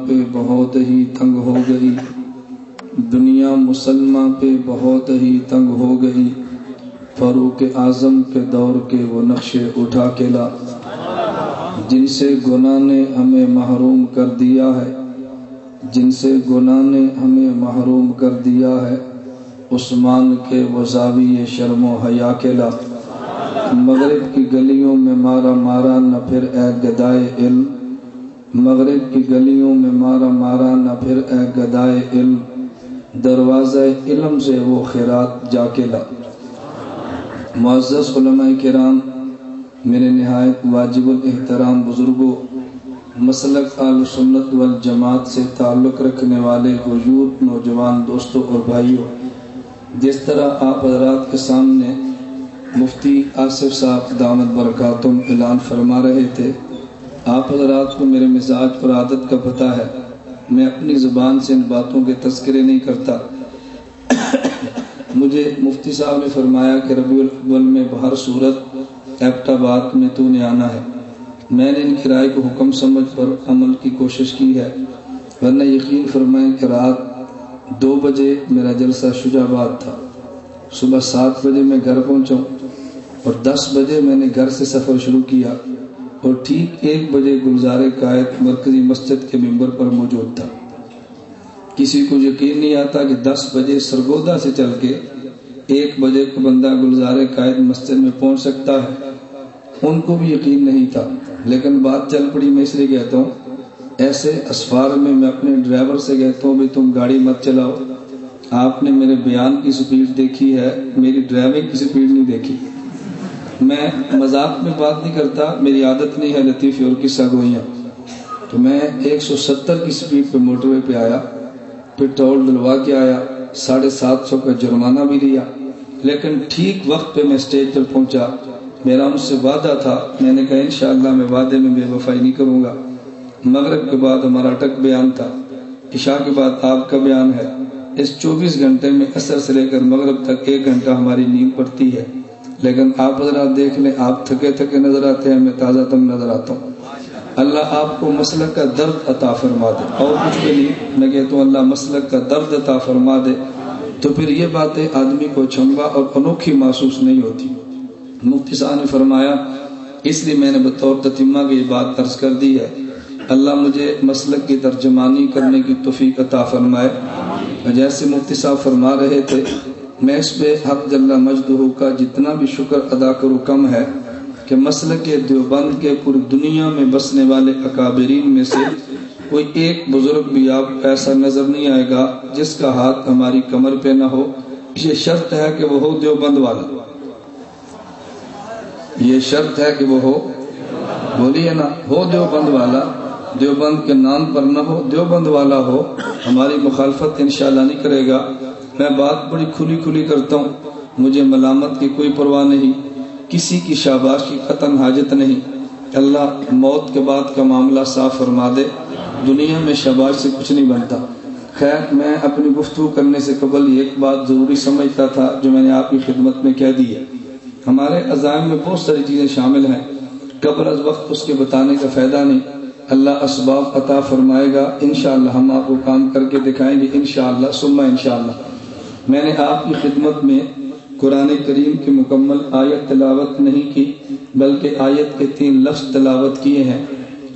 پہ بہت ہی تنگ ہو گئی، دنیا مسلمہ پہ بہت ہی تنگ ہو گئی، فاروق اعظم کے دور کے وہ نقشے اٹھا کے لا جن سے گناہ نے ہمیں محروم کر دیا ہے، جن سے گناہ نے ہمیں محروم کر دیا ہے، عثمان کے وہ زاویے شرم و حیا کے لا مغرب کی گلیوں میں مارا مارا نہ پھر اے گدائے علم، مغرب کی گلیوں میں مارا مارا نہ پھر اے گدائے علم، دروازہ علم سے وہ خیرات جا کے لا۔ معزز علماء کرام، میرے نہایت واجب الاحترام بزرگوں، مسلک اہل سنت والجماعت سے تعلق رکھنے والے وجود نوجوان دوستوں اور بھائیوں، جس طرح آپ حضرات کے سامنے مفتی آصف صاحب دامت برکاتہم اعلان فرما رہے تھے، آپ حضرات کو میرے مزاج اور عادت کا پتہ ہے، میں اپنی زبان سے ان باتوں کے تذکرے نہیں کرتا۔ مجھے مفتی صاحب نے فرمایا کہ ربیع الاول میں بہر صورت ایبٹ آباد میں تو نے آنا ہے، میں نے ان کی رائے کو حکم سمجھ پر عمل کی کوشش کی ہے، ورنہ یقین فرمائیں کہ رات 2 بجے میرا جلسہ شجاع آباد تھا، صبح 7 بجے میں گھر پہنچا اور 10 بجے میں نے گھر سے سفر شروع کیا اور ٹھیک 1 بجے گلزار قائد مرکزی مسجد کے ممبر پر موجود تھا۔ کسی کو یقین نہیں آتا کہ 10 بجے سرگودا سے چل کے 1 بجے کو بندہ گلزار قائد مسجد میں پہنچ سکتا ہے، ان کو بھی یقین نہیں تھا، لیکن بات چل پڑی۔ میں اس لیے کہتا ہوں ایسے اسفار میں اپنے ڈرائیور سے کہتا ہوں بھی تم گاڑی مت چلاؤ، آپ نے میرے بیان کی سپیڈ دیکھی ہے، میری ڈرائیونگ کی سپیڈ نہیں دیکھی۔ میں مذاق میں بات نہیں کرتا، میری عادت نہیں ہے لطیفے اور قصہ گوئیاں، تو میں 170 کی سپیڈ پہ موٹر وے پہ آیا، پھر ٹول دلوا کے آیا، 750 کا جرمانہ بھی لیا، لیکن ٹھیک وقت پہ میں اسٹیج پر پہنچا۔ میرا ان سے وعدہ تھا، میں نے کہا انشاءاللہ میں وعدے میں بے وفائی نہیں کروں گا۔ مغرب کے بعد ہمارا اٹک بیان تھا، عشاء کے بعد آپ کا بیان ہے، اس 24 گھنٹے میں عصر سے لے کر مغرب تک 1 گھنٹہ ہماری نیند پڑتی ہے، لیکن آپ حضرات دیکھ لیں، آپ تھکے تھکے نظر آتے ہیں، میں تازہ تم نظر آتا ہوں۔ اللہ آپ کو مسلک کا درد عطا فرما دے، اور کچھ بھی نہیں، میں کہتا ہوں اللہ مسلک کا درد عطا فرما دے، تو پھر یہ باتیں آدمی کو چنگا اور انوکھی محسوس نہیں ہوتی۔ مفتی صاحب نے فرمایا، اس لیے میں نے بطور تتمہ کی یہ بات عرض کر دی ہے، اللہ مجھے مسلک کی ترجمانی کرنے کی توفیق عطا فرمائے۔ جیسے مفتی صاحب فرما رہے تھے، میں اس پہ حق جل مجدہ کا جتنا بھی شکر ادا کروں کم ہے کہ مسلک دیوبند کے پوری دنیا میں بسنے والے اکابرین میں سے کوئی ایک بزرگ بھی آپ ایسا نظر نہیں آئے گا جس کا ہاتھ ہماری کمر پہ نہ ہو۔ یہ شرط ہے کہ وہ ہو دیوبند والا، یہ شرط ہے کہ وہ ہو، بولیے نا، ہو دیوبند والا، دیوبند کے نام پر نہ ہو، دیوبند والا ہو، ہماری مخالفت انشاءاللہ نہیں کرے گا۔ میں بات بڑی کھلی کھلی کرتا ہوں، مجھے ملامت کی کوئی پرواہ نہیں، کسی کی شاباش کی قطعاً حاجت نہیں۔ اللہ موت کے بعد کا معاملہ صاف فرما دے، دنیا میں شاباش سے کچھ نہیں بنتا۔ خیر، میں اپنی گفتگو کرنے سے قبل ایک بات ضروری سمجھتا تھا جو میں نے آپ کی خدمت میں کہہ دی ہے۔ ہمارے عزائم میں بہت ساری چیزیں شامل ہیں، قبل از وقت اس کے بتانے کا فائدہ نہیں۔ اللہ اسباب عطا فرمائے گا، انشاءاللہ ہم آپ کو کام کر کے دکھائیں گے، انشاءاللہ ثم انشاءاللہ۔ میں نے آپ کی خدمت میں قرآن کریم کی مکمل آیت تلاوت نہیں کی، بلکہ آیت کے 3 لفظ تلاوت کیے ہیں۔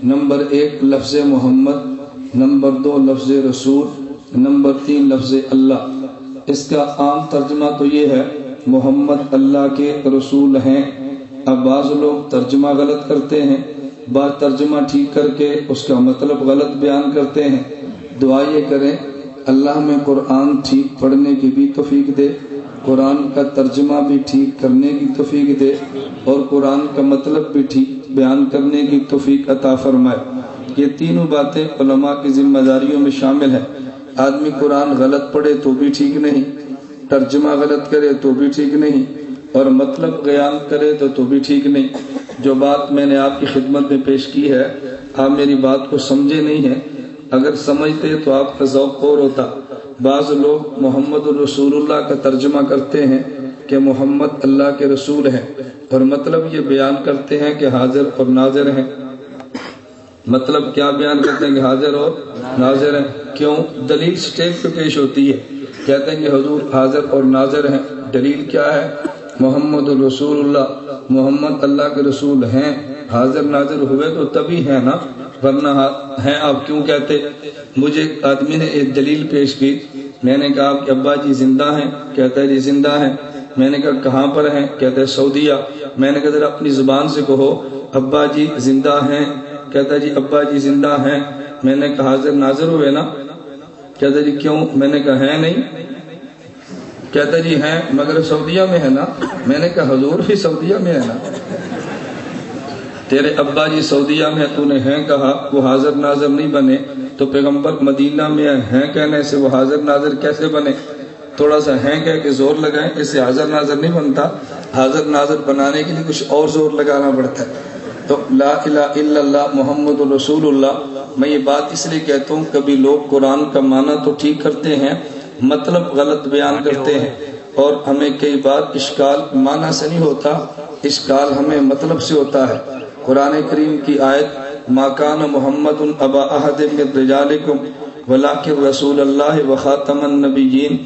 نمبر 1 لفظ محمد، نمبر 2 لفظ رسول، نمبر 3 لفظ اللہ۔ اس کا عام ترجمہ تو یہ ہے محمد اللہ کے رسول ہیں۔ اب بعض لوگ ترجمہ غلط کرتے ہیں، بعض ترجمہ ٹھیک کر کے اس کا مطلب غلط بیان کرتے ہیں۔ دعا یہ کریں اللہ میں قرآن ٹھیک پڑھنے کی بھی توفیق دے، قرآن کا ترجمہ بھی ٹھیک کرنے کی توفیق دے، اور قرآن کا مطلب بھی ٹھیک بیان کرنے کی توفیق عطا فرمائے۔ یہ تینوں باتیں علماء کی ذمہ داریوں میں شامل ہیں۔ آدمی قرآن غلط پڑھے تو بھی ٹھیک نہیں، ترجمہ غلط کرے تو بھی ٹھیک نہیں، اور مطلب بیان کرے تو بھی ٹھیک نہیں۔ جو بات میں نے آپ کی خدمت میں پیش کی ہے، آپ میری بات کو سمجھے نہیں ہیں، اگر سمجھتے تو آپ کا ذوق اور ہوتا۔ بعض لوگ محمد الرسول اللہ کا ترجمہ کرتے ہیں کہ محمد اللہ کے رسول ہیں، اور مطلب یہ بیان کرتے ہیں کہ حاضر اور ناظر ہیں۔ مطلب کیا بیان کرتے ہیں کہ حاضر اور ناظر ہیں. کیوں؟ دلیل سٹیج پہ پیش ہوتی ہے. کہتے ہیں کہ حضور حاضر اور ناظر ہیں. دلیل کیا ہے؟ محمد رسول اللہ، محمد اللہ کے رسول ہیں. حاضر ناظر ہوئے تو تبھی ہیں نا، ورنہ ہیں آپ کیوں کہتے؟ مجھے ایک آدمی نے ایک دلیل پیش کی. میں نے کہا کہ ابا جی زندہ ہیں؟ کہتا ہے جی زندہ ہیں. میں نے کہا کہاں پر ہیں؟ کہتا ہے سعودیہ. میں نے کہا ذرا اپنی زبان سے کہو ابا جی زندہ ہیں. کہتا ہے جی ابا جی زندہ ہیں. میں نے کہا حاضر ناظر ہوئے نا؟ کہتا ہے جی کیوں؟ میں نے کہا ہیں نہیں. کہتا ہے جی ہیں مگر سعودیہ میں ہے نا. میں نے کہا حضور بھی سعودیہ میں ہے نا. تیرے ابا جی سعودیہ میں تو نے ہیں کہا، وہ حاضر ناظر نہیں بنے، تو پیغمبر مدینہ میں ہیں کہنے سے وہ حاضر ناظر کیسے بنے؟ تھوڑا سا ہیں کہہ کے زور لگائیں، اس سے حاضر ناظر نہیں بنتا. حاضر ناظر بنانے کے لیے کچھ اور زور لگانا پڑتا ہے. تو لا الہ الا اللہ محمد رسول اللہ. میں یہ بات اس لیے کہتا ہوں کبھی لوگ قرآن کا معنی تو ٹھیک کرتے ہیں، مطلب غلط بیان کرتے ہیں، اور ہمیں کئی بار اشکال معنی سے نہیں ہوتا، اشکال ہمیں مطلب سے ہوتا ہے. قرآن کریم کی آیت ما کان محمد ابا احد من رجالکم ولکن رسول اللہ وخاتم النبیین.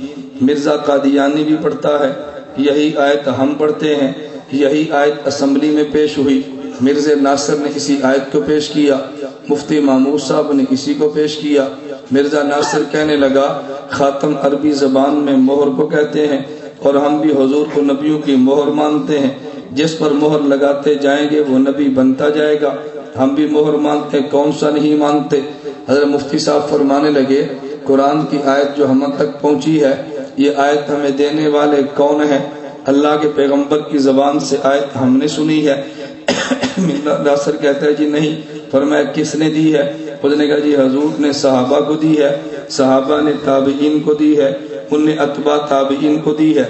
مرزا قادیانی بھی پڑھتا ہے، یہی آیت ہم پڑھتے ہیں، یہی آیت اسمبلی میں پیش ہوئی. مرزا ناصر نے اسی آیت کو پیش کیا، مفتی محمود صاحب نے اسی کو پیش کیا. مرزا ناصر کہنے لگا خاتم عربی زبان میں مہر کو کہتے ہیں، اور ہم بھی حضور کو نبیوں کی مہر مانتے ہیں. جس پر مہر لگاتے جائیں گے وہ نبی بنتا جائے گا. ہم بھی مہر مانتے، کون سا نہیں مانتے. حضرت مفتی صاحب فرمانے لگے قرآن کی آیت جو ہم تک پہنچی ہے، یہ آیت ہمیں دینے والے کون ہیں؟ اللہ کے پیغمبر کی زبان سے آیت ہم نے سنی ہے. ناصر کہتا ہے جی نہیں. فرمایا کس نے دی ہے؟ اس نے کہا جی حضور نے صحابہ کو دی ہے، صحابہ نے تابعین کو دی ہے، ان نے اتباع تابعین کو دی ہے،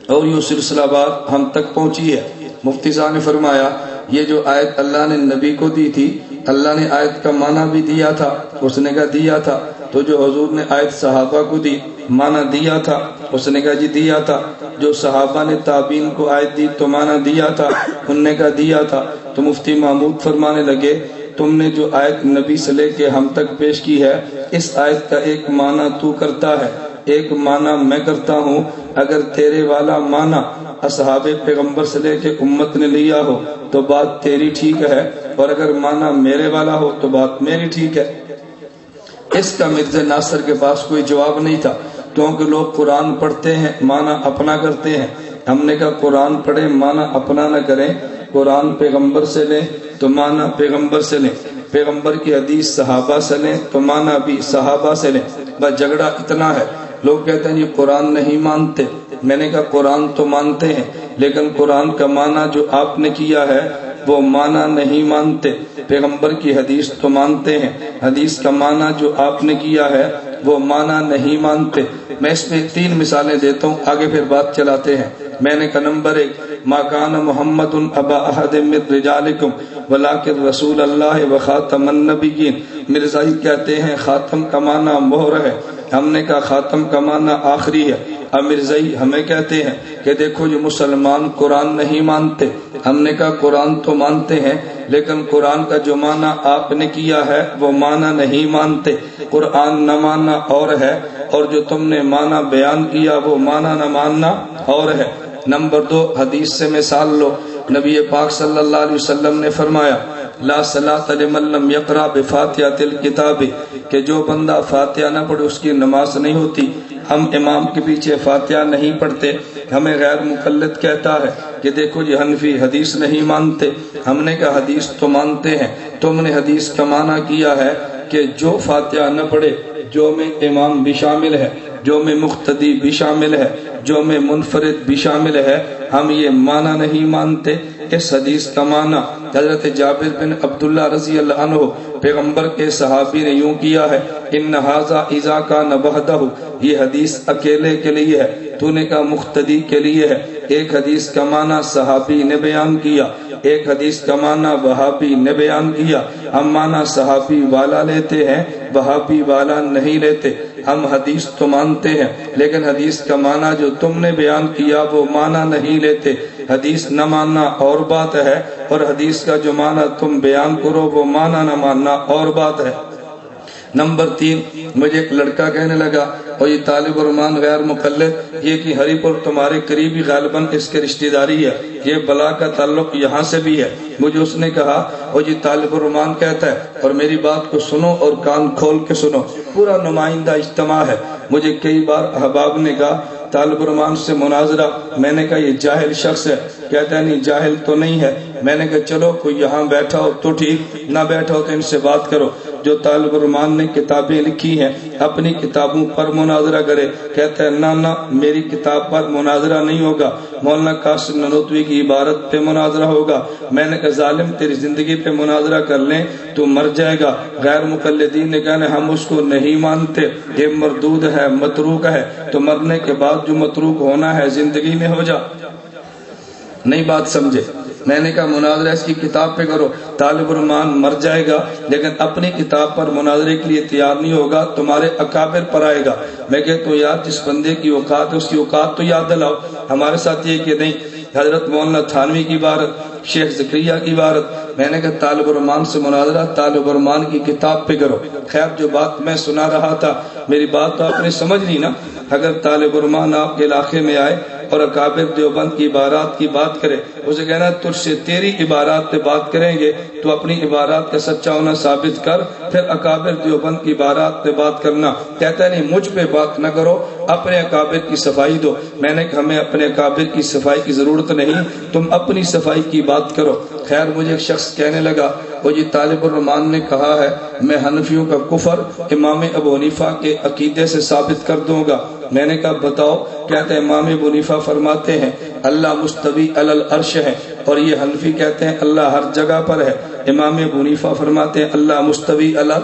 اور یہ سلسلہ بات ہم تک پہنچی ہے. مفتی صاحب نے فرمایا یہ جو آیت اللہ نے نبی کو دی تھی، اللہ نے آیت کا معنی بھی دیا تھا. اس نے کہا دیا تھا. تو جو حضور نے آیت صحابہ کو دی معنی دیا تھا؟ اس نے کہا جی دیا تھا. جو صحابہ نے تابعین کو آیت دی تو معنی دیا تھا؟ انہوں نے کہا دیا تھا. تو مفتی محمود فرمانے لگے تم نے جو آیت نبی سے لے کے ہم تک پیش کی ہے، اس آیت کا ایک معنی تو کرتا ہے، ایک معنی میں کرتا ہوں. اگر تیرے والا معنی اصحاب پیغمبر سے لے کے امت نے لیا ہو تو بات تیری ٹھیک ہے، اور اگر معنی میرے والا ہو تو بات میری ٹھیک ہے. اس کا مرزا ناصر کے پاس کوئی جواب نہیں تھا، کیونکہ لوگ قرآن پڑھتے ہیں معنی اپنا کرتے ہیں. ہم نے کہا قرآن پڑھیں معنی اپنا نہ کریں. قرآن پیغمبر سے لیں تو معنی پیغمبر سے لیں، پیغمبر کی حدیث صحابہ سے لیں تو معنی بھی صحابہ سے لیں. بس جھگڑا اتنا ہے. لوگ کہتے ہیں یہ قرآن نہیں مانتے. میں نے کہا قرآن تو مانتے ہیں، لیکن قرآن کا معنی جو آپ نے کیا ہے وہ معنی نہیں مانتے. پیغمبر کی حدیث تو مانتے ہیں، حدیث کا معنی جو آپ نے کیا ہے وہ معنی نہیں مانتے. میں اس میں 3 مثالیں دیتا ہوں، آگے پھر بات چلاتے ہیں. میں نے کہا نمبر 1 ما کان محمد ابا احد من رجالکم ولکن رسول اللہ وخاتم النبیین. مرزائی کہتے ہیں خاتم کا معنی مہر ہے، ہم نے کہا خاتم کا معنی آخری ہے. اب مرزائی ہمیں کہتے ہیں کہ دیکھو جو مسلمان قرآن نہیں مانتے. ہم نے کہا قرآن تو مانتے ہیں، لیکن قرآن کا جو معنی آپ نے کیا ہے وہ معنی نہیں مانتے. قرآن نہ ماننا اور ہے، اور جو تم نے معنی بیان کیا وہ معنی نہ ماننا اور ہے. نمبر 2 حدیث سے مثال لو. نبی پاک صلی اللہ علیہ وسلم نے فرمایا لا صلاۃ لمن لم یقرأ بفاتحۃ الکتاب، کہ جو بندہ فاتحہ نہ پڑھے اس کی نماز نہیں ہوتی. ہم امام کے پیچھے فاتحہ نہیں پڑھتے. ہمیں غیر مقلد کہتا ہے کہ دیکھو یہ حنفی حدیث نہیں مانتے. ہم نے کہا حدیث تو مانتے ہیں. تم نے حدیث کا معنی کیا ہے کہ جو فاتحہ نہ پڑھے، جو میں امام بھی شامل ہے، جو میں مقتدی بھی شامل ہے، جو میں منفرد بھی شامل ہے، ہم یہ معنی نہیں مانتے. اس حدیث کا معنی حضرت جابر بن عبداللہ رضی اللہ عنہ پیغمبر کے صحابی نے یوں کیا ہے ان ھذا اذا کان وحدہ، یہ حدیث اکیلے کے لیے ہے. تو نے کہا مقتدی کے لیے ہے. ایک حدیث کا معنی صحابی نے بیان کیا، ایک حدیث کا معنی وہابی نے بیان کیا. ہم معنی صحابی والا لیتے ہیں، وہابی والا نہیں لیتے. ہم حدیث تو مانتے ہیں، لیکن حدیث کا معنی جو تم نے بیان کیا وہ معنی نہیں لیتے. حدیث نہ ماننا اور بات ہے، اور حدیث کا جو معنی تم بیان کرو وہ معنی نہ ماننا اور بات ہے۔ نمبر 3، مجھے ایک لڑکا کہنے لگا اور یہ طالب الرحمان غیر مقلد، یہ کہ ہری پور تمہارے قریبی غالباً اس کے رشتہ داری ہے، یہ بلا کا تعلق یہاں سے بھی ہے۔ مجھے اس نے کہا اور یہ طالب الرحمان کہتا ہے، اور میری بات کو سنو اور کان کھول کے سنو، پورا نمائندہ اجتماع ہے۔ مجھے کئی بار احباب نے کہا طالب الرحمان سے مناظرہ، میں نے کہا یہ جاہل شخص ہے، کہتا ہے نہیں جاہل تو نہیں ہے۔ میں نے کہا چلو کوئی یہاں بیٹھا ہو تو ٹھیک، نہ بیٹھا ہو تو ان سے بات کرو۔ جو طالب الرحمان نے کتابیں لکھی ہیں اپنی کتابوں پر مناظرہ کرے، کہتا ہے نہ میری کتاب پر مناظرہ نہیں ہوگا، مولانا قاسم نانوتوی کی عبارت پہ مناظرہ ہوگا۔ میں نے کہا ظالم تیری زندگی پہ مناظرہ کر لیں تو مر جائے گا۔ غیر مقلدین نے کہا ہم اس کو نہیں مانتے، یہ مردود ہے، متروک ہے، تو مرنے کے بعد جو متروک ہونا ہے زندگی میں ہو جا۔ نہیں بات سمجھے؟ میں نے کہا مناظرہ اس کی کتاب پہ کرو، طالب الرحمان مر جائے گا لیکن اپنی کتاب پر مناظرے کے لیے تیار نہیں ہوگا، تمہارے اکابر پر آئے گا۔ میں کہتا ہوں یار جس بندے کی اوقات ہے اس کی اوقات تو یاد دلاؤ۔ ہمارے ساتھ یہ کہ نہیں، حضرت مولانا تھانوی کی عبارت، شیخ زکریا کی عبارت۔ میں نے کہا طالب الرحمان سے مناظرہ طالب الرحمان کی کتاب پہ کرو۔ خیر جو بات میں سنا رہا تھا میری بات تو آپ نے سمجھ لی نا۔ اگر طالب الرحمان آپ کے علاقے میں آئے اور اکابر دیوبند کی عبارات کی بات کرے، اسے کہنا تجھ سے تیری عبارات پہ بات کریں گے، تو اپنی عبارات کا سچا ہونا ثابت کر، پھر اکابر دیوبند کی عبارات پہ بات کرنا۔ کہتا ہے نہیں مجھ پہ بات نہ کرو، اپنے اکابر کی صفائی دو۔ میں نے کہا ہمیں اپنے اکابر کی صفائی کی ضرورت نہیں، تم اپنی صفائی کی بات کرو۔ خیر مجھے ایک شخص کہنے لگا وہ جی طالب الرحمان نے کہا ہے میں حنفیوں کا کفر امام ابو حنیفہ کے عقیدے سے ثابت کر دوں گا۔ میں نے کہا بتاؤ۔ کہتے ہیں امام ابو حنیفہ فرماتے ہیں اللہ مستوی علی العرش ہے، اور یہ حنفی کہتے ہیں اللہ ہر جگہ پر ہے۔ امام ابو حنیفہ فرماتے ہیں اللہ مستوی علی،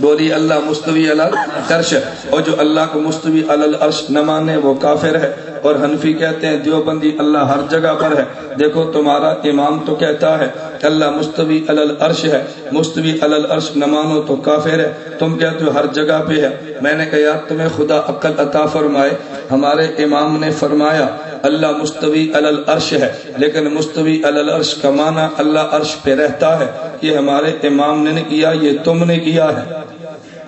بولی اللہ مستوی علی العرش، اور جو اللہ کو مستوی علی العرش نہ مانے وہ کافر ہے۔ اور حنفی کہتے ہیں دیوبندی اللہ ہر جگہ پر ہے۔ دیکھو تمہارا امام تو کہتا ہے اللہ مستوی علی العرش ہے، مستوی علی العرش نہ مانو تو کافر ہے، تم کہتے ہو ہر جگہ پہ ہے۔ میں نے کہا یار تمہیں خدا عقل عطا فرمائے، ہمارے امام نے فرمایا اللہ مستوی علی العرش ہے، لیکن مستوی علی العرش کا معنی اللہ عرش پہ رہتا ہے۔ یہ ہمارے امام نے کیا، یہ تم نے کیا ہے،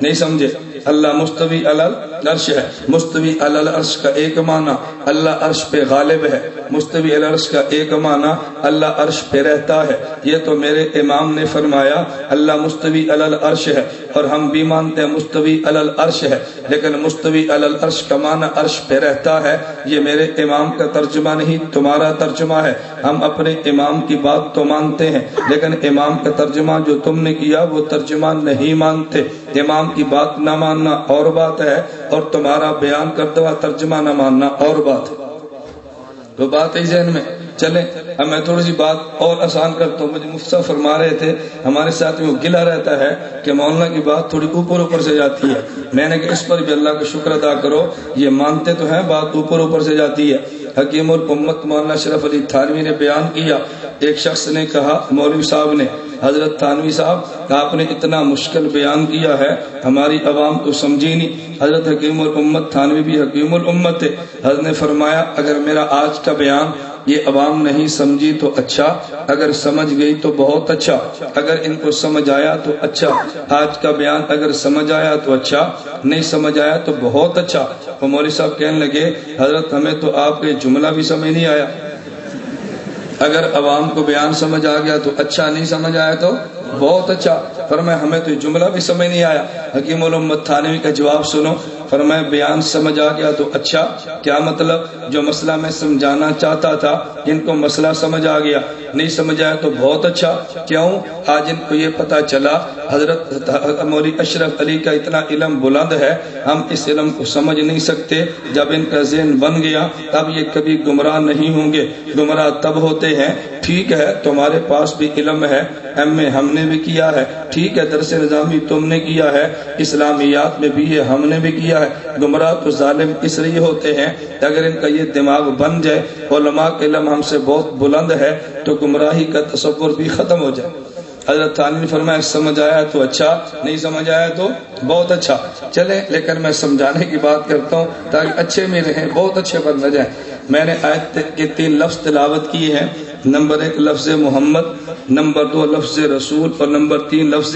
نہیں سمجھے؟ اللہ مستوی علی العرش ہے، مستوی علی العرش کا ایک معنی اللہ عرش پہ غالب ہے، مستوی علی العرش کا ایک معنی اللہ عرش پہ رہتا ہے۔ یہ تو میرے امام نے فرمایا اللہ مستوی علی العرش ہے، اور ہم بھی مانتے ہیں مستوی علی العرش ہے، لیکن مستوی علی العرش کا معنی عرش پہ رہتا ہے۔ یہ میرے امام کا ترجمہ نہیں، تمہارا ترجمہ ہے۔ ہم اپنے امام کی بات تو مانتے ہیں لیکن امام کا ترجمہ جو تم نے کیا وہ ترجمہ نہیں مانتے۔ امام کی بات نہ ماننا اور بات ہے، اور تمہارا بیان کرتا ہوا ترجمہ نہ ماننا اور بات ہے۔ تو بات ہے ذہن میں چلیں۔ اب میں تھوڑی سی بات اور آسان کرتا ہوں۔ مجھے مفتی صاحب فرما رہے تھے ہمارے ساتھ میں وہ گلا رہتا ہے کہ مولانا کی بات تھوڑی اوپر سے جاتی ہے۔ میں نے کہا اس پر بھی اللہ کا شکر ادا کرو، یہ مانتے تو ہیں بات اوپر سے جاتی ہے۔ حکیم الامت مولانا اشرف علی تھانوی نے بیان کیا، ایک شخص نے کہا مولوی صاحب نے حضرت تھانوی صاحب آپ نے اتنا مشکل بیان کیا ہے ہماری عوام تو سمجھی نہیں۔ حضرت حکیم الامت تھانوی بھی حکیم الامت ہے، حضرت نے فرمایا اگر میرا آج کا بیان یہ عوام نہیں سمجھی تو اچھا، اگر سمجھ گئی تو بہت اچھا، اگر ان کو سمجھ آیا تو اچھا۔ آج کا بیان اگر سمجھ آیا تو اچھا، نہیں سمجھ آیا تو بہت اچھا۔ وہ مولوی صاحب کہنے لگے حضرت ہمیں تو آپ کے جملہ بھی سمجھ نہیں آیا، اگر عوام کو بیان سمجھ آ گیا تو اچھا، نہیں سمجھ آیا تو بہت اچھا۔ فرمایا ہمیں تو جملہ بھی سمجھ نہیں آیا۔ حکیم الامت تھانوی کا جواب سنو، فرمایا بیان سمجھ آ گیا تو اچھا، کیا مطلب؟ جو مسئلہ میں سمجھانا چاہتا تھا ان کو مسئلہ سمجھ آ گیا، نہیں سمجھ آیا تو بہت اچھا۔ کیوں؟ آج ان کو یہ پتا چلا حضرت مولوی اشرف علی کا اتنا علم بلند ہے، ہم اس علم کو سمجھ نہیں سکتے۔ جب ان کا ذہن بن گیا تب یہ کبھی گمراہ نہیں ہوں گے۔ گمراہ تب ہوتے ہیں، ٹھیک ہے تمہارے پاس بھی علم ہے، ایم اے ہم نے بھی کیا ہے، ٹھیک ہے درس نظامی تم نے کیا ہے، اسلامیات میں بھی یہ ہم نے بھی کیا ہے۔ گمراہ تو ظالم اس لیے ہوتے ہیں اگر ان کا یہ دماغ بن جائے علماء کا علم ہم سے بہت بلند ہے تو گمراہی کا تصور بھی ختم ہو جائے۔ حضرت تھانوی نے فرمایا سمجھ آیا تو اچھا، نہیں سمجھ آیا تو بہت اچھا۔ چلیں لیکن میں سمجھانے کی بات کرتا ہوں تاکہ اچھے میں رہیں، بہت اچھے پر نہ جائیں۔ میں نے آیت کے 3 لفظ تلاوت کیے ہیں، نمبر 1 لفظ محمد، نمبر 2 لفظ رسول، اور نمبر 3 لفظ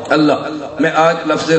اللہ۔ میں آج لفظ